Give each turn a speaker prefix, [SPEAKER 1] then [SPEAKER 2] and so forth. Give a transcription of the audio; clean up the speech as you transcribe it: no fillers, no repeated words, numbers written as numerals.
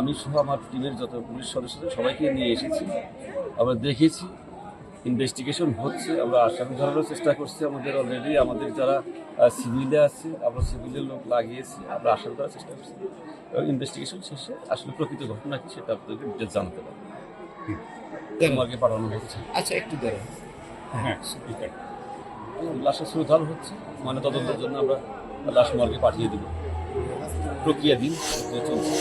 [SPEAKER 1] আমি সহ আমার টিমের যত পুলিশ সদস্য সবাইকে নিয়ে এসেছি, আমরা দেখেছি ইনভেস্টিগেশন হচ্ছে, আমরা আসামি ধরানোর চেষ্টা করছি। অলরেডি আমাদের যারা সিভিলে আছে আমরা সিভিলের লোক লাগিয়েছি, আমরা আসামি করার চেষ্টা করছি এবং ইনভেস্টিগেশন শেষে আসলে প্রকৃত ঘটনা কি সেটা আপনাদেরকে ডিটেলস জানাতে পারবো। মর্গে পাঠানো হচ্ছে।
[SPEAKER 2] আচ্ছা, একটু দাঁড়ান।
[SPEAKER 1] হ্যাঁ, লাশের শ্রদ্ধাল হচ্ছে, মানে তদন্তের জন্য আমরা লাশ মর্গে পাঠিয়ে দেবো। প্রক্রিয়াধীন চলছে।